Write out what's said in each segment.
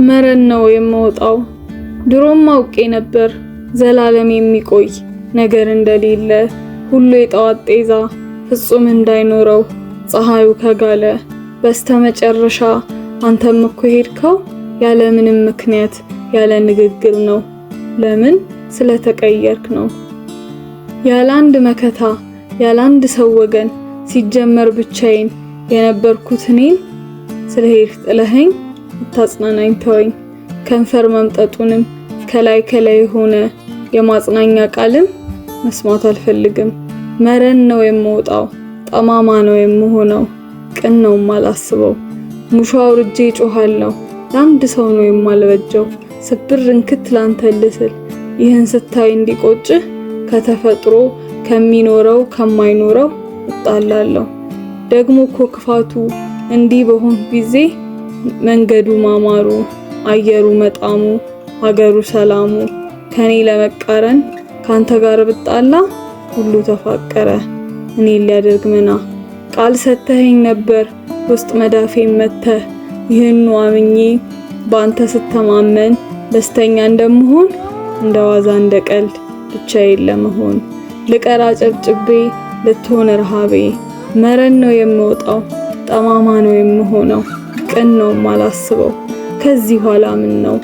መረን ነው የምወጣው። ድሮም አውቄ ነበር ዘላለም የሚቆይ ነገር እንደሌለ፣ ሁሉ የጠዋት ጤዛ ፍጹም እንዳይኖረው ፀሐዩ ከጋለ። በስተመጨረሻ አንተም እኮ ሄድከው ያለ ምንም ምክንያት ያለ ንግግር ነው። ለምን? ስለተቀየርክ ነው። ያለ አንድ መከታ ያለ አንድ ሰው ወገን ሲጀመር ብቻዬን የነበርኩት እኔን ስለሄድክ ጥለኸኝ አታጽናናኝ ተወኝ። ከንፈር መምጠጡንም ከላይ ሆነ የማጽናኛ ቃልም መስማት አልፈልግም። መረን ነው የምወጣው፣ ጠማማ ነው የምሆነው፣ ቅን ነው የማላስበው። ሙሾ አውርጄ ጮሃለሁ፣ ለአንድ ሰው ነው የማልበጀው። ስብር እንክት ላንተ ልስል ይህን ስታይ እንዲቆጭህ ከተፈጥሮ ከሚኖረው ከማይኖረው እጣላለሁ። ደግሞ እኮ ክፋቱ እንዲህ በሆን ጊዜ መንገዱ ማማሩ፣ አየሩ መጣሙ፣ ሀገሩ ሰላሙ ከኔ ለመቃረን ካንተ ጋር ብጣላ ሁሉ ተፋቀረ እኔ ሊያደርግ ምና። ቃል ሰተኸኝ ነበር ውስጥ መዳፌን መተህ፣ ይህኑ አምኜ ባንተ ስተማመን ደስተኛ እንደምሆን እንደዋዛ እንደቀልድ ብቻዬን ለመሆን ልቀራ ጨብጭቤ ልትሆን ረሃቤ። መረን ነው የምወጣው፣ ጠማማ ነው የምሆነው፣ ቅን ነው ማላስበው። ከዚህ ኋላ ምን ነው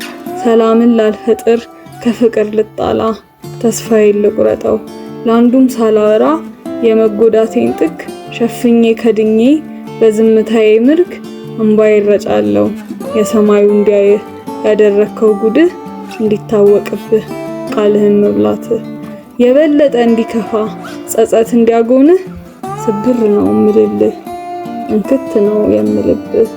ሰላምን ላልፈጥር ከፍቅር ልጣላ፣ ተስፋዬን ልቁረጠው ላንዱም ሳላወራ የመጎዳቴን ጥግ ሸፍኜ ከድኜ በዝምታዬ ምርግ እንባዬ ረጫለሁ። የሰማዩ እንዲያይህ ያደረከው ጉድህ እንዲታወቅብህ ቃልህን መብላትህ የበለጠ እንዲከፋ ጸጸት እንዲያጎንህ ስብር ነው እምልልህ እንክት ነው የምልብህ።